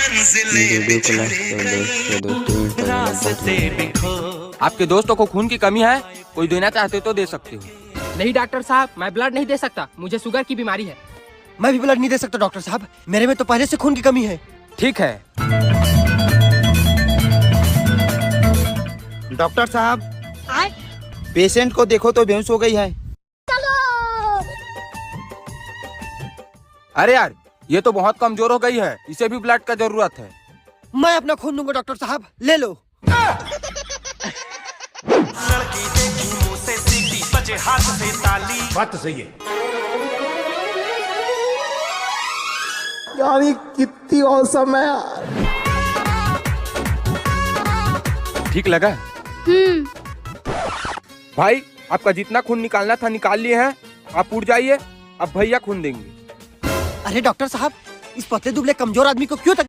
Video को like कर दो दोस्तों आपके दोस्तों को खून की कमी है, कोई देना चाहते तो दे सकते हो। नहीं डॉक्टर साहब, मैं ब्लड नहीं दे सकता, मुझे शुगर की बीमारी है। मैं भी ब्लड नहीं दे सकता डॉक्टर साहब, मेरे में तो पहले से खून की कमी है। ठीक है। डॉक्टर साहब, पेशेंट को देखो तो बेहोश हो गई है। अरे यार, ये तो बहुत कमजोर हो गई है, इसे भी ब्लड का जरूरत है। मैं अपना खून दूंगा डॉक्टर साहब, ले लो। बात तो सही है। यार ये कितनी औसम है यार। ठीक लगा? भाई, आपका जितना खून निकालना था निकाल लिए हैं, आप उठ जाइए, अब भैया खून देंगे। अरे डॉक्टर साहब, इस पतले दुबले कमजोर आदमी को क्यों